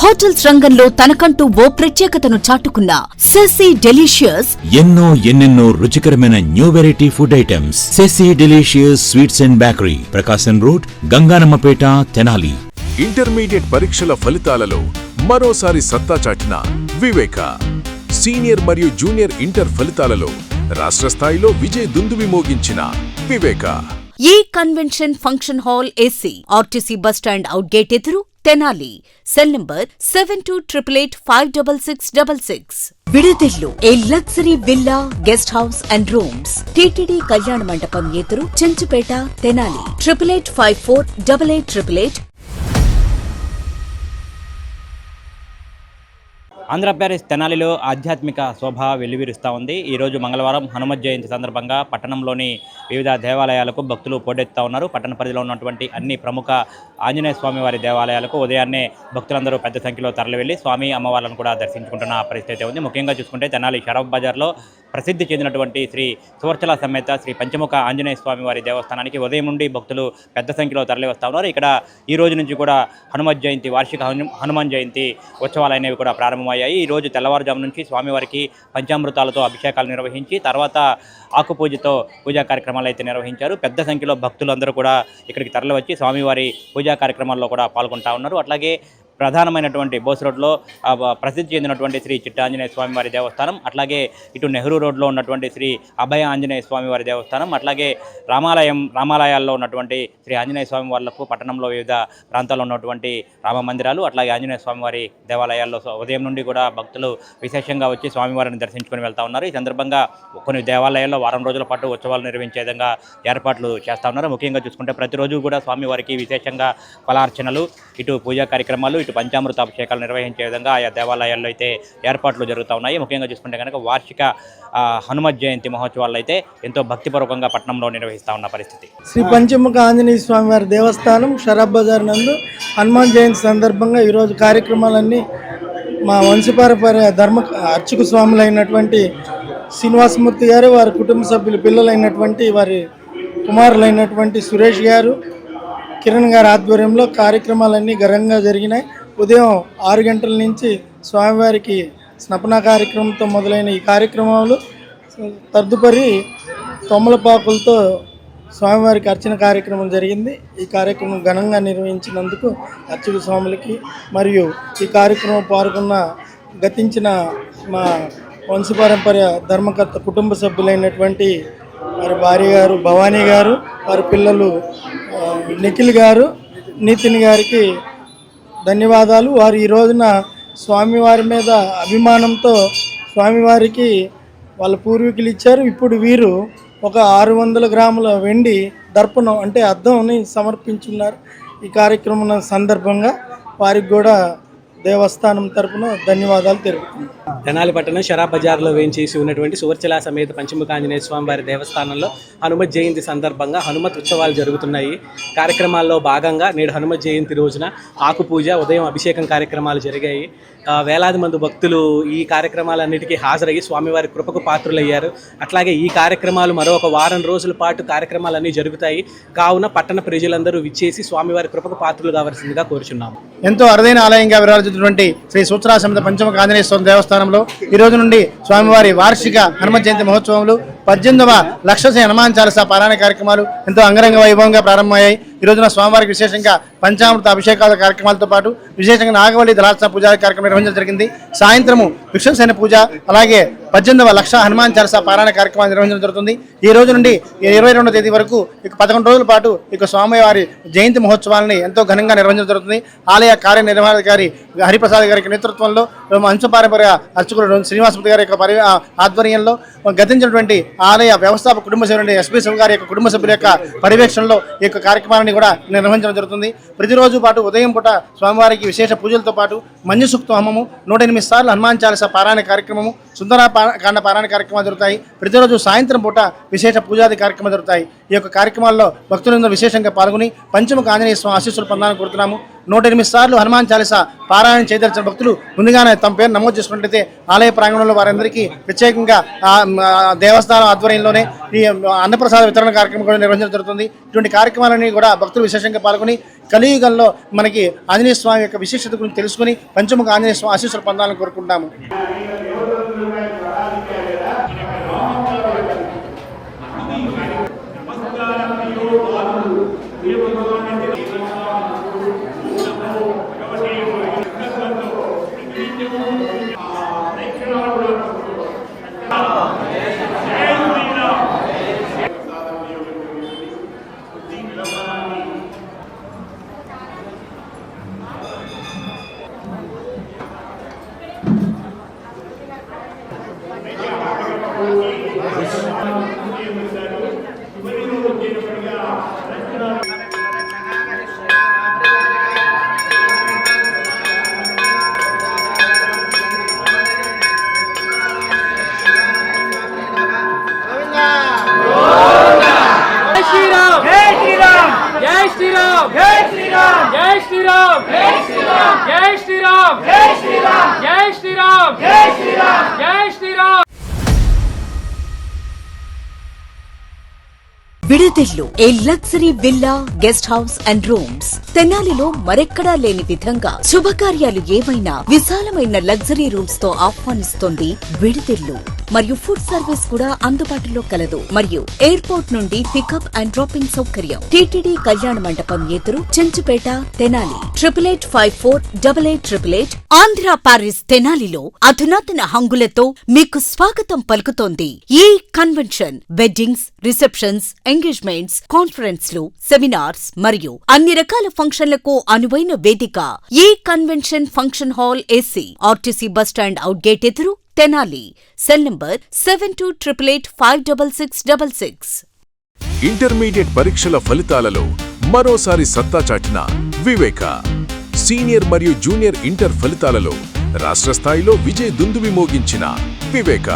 Hotels రంగంలో తనకంటూ ఓ ప్రత్యేకతను చాటుకున్న సెసి డెలిషియస్ ఎన్నెన్నో రుచికరమైన new variety food items. Sesi delicious sweets and bakery, Prakasam road, Ganganammapeta, Tenali. Intermediate పరీక్షల ఫలితాలలో మరోసారి సత్తా చాటిన వివేక. సీనియర్ మరియు జూనియర్ ఇంటర్ ఫలితాలలో రాష్ట్ర స్థాయిలో విజయ దుందుబి మోగించిన వివేక. ఈ convention function hall AC, RTC bus stand out gate ఎదురు, తెనాలి. Cell number 7288856666. విడుదెల్లు a luxury villa, guest house and rooms. TTD కళ్యాణ మండపం ఎదురు, చెంచుపేట, తెనాలి. 8854888888. ఆంధ్రప్రదేశ్ తెనాలిలో ఆధ్యాత్మిక శోభ వెల్లివిరుస్తూ ఉంది. ఈరోజు మంగళవారం హనుమత్ జయంతి సందర్భంగా పట్టణంలోని వివిధ దేవాలయాలకు భక్తులు పోటెత్తుతూ ఉన్నారు. పట్టణ పరిధిలో ఉన్నటువంటి అన్ని ప్రముఖ ఆంజనేయ స్వామి వారి దేవాలయాలకు ఉదయాన్నే భక్తులందరూ పెద్ద సంఖ్యలో తరలివెళ్లి స్వామి అమ్మవార్లను కూడా దర్శించుకుంటున్న పరిస్థితి ఉంది. ముఖ్యంగా చూసుకుంటే తెనాలి షరఫ్ బజార్లో ప్రసిద్ధి చెందినటువంటి శ్రీ సువర్చల సమేత శ్రీ పంచముఖ ఆంజనేయ స్వామి వారి దేవస్థానానికి ఉదయం నుండి భక్తులు పెద్ద సంఖ్యలో తరలి వస్తూ ఉన్నారు. ఇక్కడ ఈ రోజు నుంచి కూడా హనుమత్ జయంతి, వార్షిక హనుమాన్ జయంతి ఉత్సవాలు అనేవి కూడా ప్రారంభమయ్యాయి. ఈ రోజు తెల్లవారుజాము నుంచి స్వామివారికి పంచామృతాలతో అభిషేకాలు నిర్వహించి తర్వాత ఆకుపూజతో పూజా కార్యక్రమాలు అయితే నిర్వహించారు. పెద్ద సంఖ్యలో భక్తులందరూ కూడా ఇక్కడికి తరలివచ్చి స్వామివారి పూజా కార్యక్రమాల్లో కూడా పాల్గొంటూ ఉన్నారు. అట్లాగే ప్రధానమైనటువంటి బోస్ రోడ్లో ప్రసిద్ధి చెందినటువంటి శ్రీ చిట్టాంజనేయ స్వామివారి దేవస్థానం, అట్లాగే ఇటు నెహ్రూ రోడ్లో ఉన్నటువంటి శ్రీ అభయ ఆంజనేయ స్వామివారి దేవస్థానం, అట్లాగే రామాలయాల్లో ఉన్నటువంటి శ్రీ ఆంజనేయ స్వామి వాళ్లకు పట్టణంలో వివిధ ప్రాంతాల్లో ఉన్నటువంటి రామ మందిరాలు, అట్లాగే ఆంజనేయ స్వామివారి దేవాలయాల్లో ఉదయం నుండి కూడా భక్తులు విశేషంగా వచ్చి స్వామివారిని దర్శించుకొని వెళ్తూ ఉన్నారు. ఈ సందర్భంగా కొన్ని దేవాలయాల్లో వారం రోజుల పాటు ఉత్సవాలు నిర్వహించే విధంగా ఏర్పాట్లు చేస్తూ ఉన్నారు. ముఖ్యంగా చూసుకుంటే ప్రతిరోజు కూడా స్వామివారికి విశేషంగా ఫలార్చనలు, ఇటు పూజా కార్యక్రమాలు, ఇటు పంచామృత అభిషేకాలు నిర్వహించే విధంగా ఆయా దేవాలయాల్లో అయితే ఏర్పాట్లు జరుగుతూ ఉన్నాయి. ముఖ్యంగా చూసుకుంటే కనుక వార్షిక హనుమత్ జయంతి మహోత్సవాలు అయితే ఎంతో భక్తిపూర్వకంగా పట్టణంలో నిర్వహిస్తూ ఉన్న పరిస్థితి. శ్రీ పంచముఖ ఆంజనేయ స్వామి వారి దేవస్థానం షరఫ్ బజార్ నందు హనుమాన్ జయంతి సందర్భంగా ఈరోజు కార్యక్రమాలన్నీ మా వంశపారంపర్య ధర్మ అర్చక స్వాములైనటువంటి శ్రీనివాసమూర్తి గారు, వారి కుటుంబ సభ్యులు, పిల్లలైనటువంటి వారి కుమారులైనటువంటి సురేష్ గారు, కిరణ్ గారి ఆధ్వర్యంలో కార్యక్రమాలన్నీ ఘనంగా జరిగినాయి. ఉదయం 6 గంటల నుంచి స్వామివారికి స్నపన కార్యక్రమంతో మొదలైన ఈ కార్యక్రమాలు తదుపరి తొమ్మలపాకులతో స్వామివారికి అర్చన కార్యక్రమం జరిగింది. ఈ కార్యక్రమం ఘనంగా నిర్వహించినందుకు అర్చక స్వాములకి మరియు ఈ కార్యక్రమం పాల్గొన్న గతించిన మా వంశపారంపర్య ధర్మకర్త కుటుంబ సభ్యులైనటువంటి వారి భార్య గారు భవానీ గారు, వారి పిల్లలు నిఖిల్ గారు, నితిన్ గారికి ధన్యవాదాలు. వారు ఈ రోజున స్వామివారి మీద అభిమానంతో స్వామివారికి వాళ్ళ పూర్వీకులు ఇచ్చారు. ఇప్పుడు వీరు ఒక 600 గ్రాముల వెండి దర్పణం అంటే అద్దంని సమర్పించున్నారు. ఈ కార్యక్రమం సందర్భంగా వారికి కూడా దేవస్థానం తరపున ధన్యవాదాలు తెలుపుతున్నాను. తెనాలి పట్టణం షరఫ్ బజార్లో వేయించేసి ఉన్నటువంటి సువర్చల సమేత పంచముఖ ఆంజనేయ స్వామి వారి దేవస్థానంలో హనుమత్ జయంతి సందర్భంగా హనుమత్ ఉత్సవాలు జరుగుతున్నాయి. కార్యక్రమాల్లో భాగంగా నేడు హనుమత్ జయంతి రోజున ఆకుపూజ, ఉదయం అభిషేకం కార్యక్రమాలు జరిగాయి. వేలాది మంది భక్తులు ఈ కార్యక్రమాలన్నిటికీ హాజరయ్యి స్వామివారి కృపకు పాత్రులయ్యారు. అట్లాగే ఈ కార్యక్రమాలు మరొక వారం రోజుల పాటు కార్యక్రమాలన్నీ జరుగుతాయి. కావున పట్టణ ప్రజలందరూ విచ్చేసి స్వామివారి కృపకు పాత్రులు కావాల్సిందిగా కోరుచున్నాము. ఎంతో అరుదైన ఆలయంగా విరాజిల్లుతున్నటువంటి శ్రీ సువర్చల సమేత పంచముఖ ఆంజనేయ స్వామి దేవస్థానంలో ఈ రోజు నుండి స్వామివారి వార్షిక హనుమత్ జయంతి మహోత్సవంలో 18వ లక్ష హనుమాన్ చాలీసా పారాయణ కార్యక్రమాలు ఎంతో అంగరంగ వైభవంగా ప్రారంభమయ్యాయి. ఈ రోజున స్వామివారికి విశేషంగా పంచామృత అభిషేకాల కార్యక్రమాలతో పాటు విశేషంగా నాగవల్లి దళార్చన పూజా కార్యక్రమం నిర్వహించడం జరిగింది. సాయంత్రము విష్ణుసేన పూజ, అలాగే 18వ లక్ష హనుమాన్ చాలీసా పారాయణ కార్యక్రమాలు నిర్వహించడం జరుగుతుంది. ఈ రోజు నుండి 22వ తేదీ వరకు 11 రోజుల పాటు స్వామివారి జయంతి మహోత్సవాలని ఎంతో ఘనంగా నిర్వహించడం జరుగుతుంది. ఆలయ కార్యనిర్వహణాధికారి హరిప్రసాద్ గారి నేతృత్వంలో వంశపారంపర్య అర్చకులు శ్రీనివాసమూర్తి గారి యొక్క ఆధ్వర్యంలో గతించినటువంటి ఆలయ వ్యవస్థాపక కుటుంబ సభ్యులు ఎస్పీ శివ గారి యొక్క కుటుంబ సభ్యుల యొక్క పర్యవేక్షణలో ఈ యొక్క కార్యక్రమాన్ని కూడా నిర్వహించడం జరుగుతుంది. ప్రతిరోజు పాటు ఉదయం పూట స్వామివారికి విశేష పూజలతో పాటు మంజు సూక్త హోమము, 108 సార్లు హనుమాన్ చాలీసా పారాయణ కార్యక్రమము, సుందర కాండ పారాయణ కార్యక్రమాలు జరుగుతాయి. ప్రతిరోజు సాయంత్రం పూట విశేష పూజాది కార్యక్రమాలు జరుగుతాయి. ఈ యొక్క కార్యక్రమాల్లో భక్తులందరూ విశేషంగా పాల్గొని పంచముఖ ఆంజనేయ స్వామి ఆశీస్సులు పొందాలని కోరుతున్నాము. 108 సార్లు హనుమాన్ చాలీసా పారాయణ చేయదలిచిన భక్తులు ముందుగానే తమ పేరు నమోదు చేసుకున్నట్లయితే ఆలయ ప్రాంగణంలో వారందరికీ ప్రత్యేకంగా దేవస్థానం ఆధ్వర్యంలోనే ఈ అన్నప్రసాద వితరణ కార్యక్రమం కూడా నిర్వహించడం జరుగుతుంది. ఇటువంటి కార్యక్రమాలన్నీ కూడా భక్తులు విశేషంగా పాల్గొని కలియుగంలో మనకి ఆంజనేయ స్వామి యొక్క విశిష్టత గురించి తెలుసుకుని పంచముఖ ఆంజనేయ స్వామి ఆశీస్సులు పొందాలని కోరుకుంటాము. విడుదిల్లు a luxury villa guest house and rooms తెనాలిలో మరెక్కడా లేని విధంగా శుభకార్యాలు ఏవైనా విశాలమైన లగ్జరీ రూమ్స్ తో ఆహ్వానిస్తోంది విడుదిల్లు. మరియు ఫుడ్ సర్వీస్ కూడా అందుబాటులో కలదు. మరియు ఎయిర్పోర్ట్ నుండి పికప్ అండ్ డ్రాపింగ్ సౌకర్యం. టీటీడీ కళ్యాణ మండపం ఎదురు చెంచుపేట తెనాలి 88548888. ఆంధ్ర పారిస్ తెనాలిలో అధునాతన హంగులతో మీకు స్వాగతం పలుకుతోంది ఈ కన్వెన్షన్. వెడ్డింగ్స్, రిసెప్షన్స్, ఎంగేజ్మెంట్స్, కాన్ఫరెన్స్లు, సెమినార్స్ మరియు అన్ని రకాల ఫంక్షన్లకు అనువైన వేదిక ఈ convention function hall AC RTC bus stand out gate ఎదురు తెనాలి. Cell number 7288566666. ఇంటర్మీడియట్ పరీక్షల ఫలితాలలో మరోసారి సత్తా చాటిన వివేక. సీనియర్ మరియు జూనియర్ ఇంటర్ ఫలితాలలో రాష్ట్ర స్థాయిలో విజయ దుందుబి మోగించిన వివేక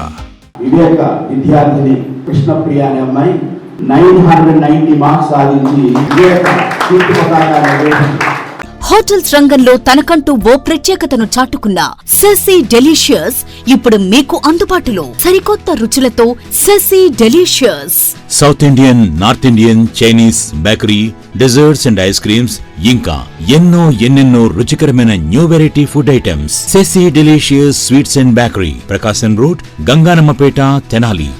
విద్యార్థిని కృష్ణప్రియ అనే అమ్మాయి 990 మార్క్స్ సాధించి వివేక కీర్తి పతాకాన్ని హోటల్స్ రంగంలో తనకంటూ ఓ ప్రత్యేకతను చాటుకున్న సెసీ డెలీషియస్ ఇప్పుడు మీకు అందుబాటులో. సరికొత్త రుచులతో Sesi delicious. South Indian, north Indian, Chinese, bakery, desserts and ice creams ఇంకా ఎన్నెన్నో రుచికరమైన new variety food items. Sesi delicious sweets and bakery, Prakasam road, Ganganammapeta, Tenali.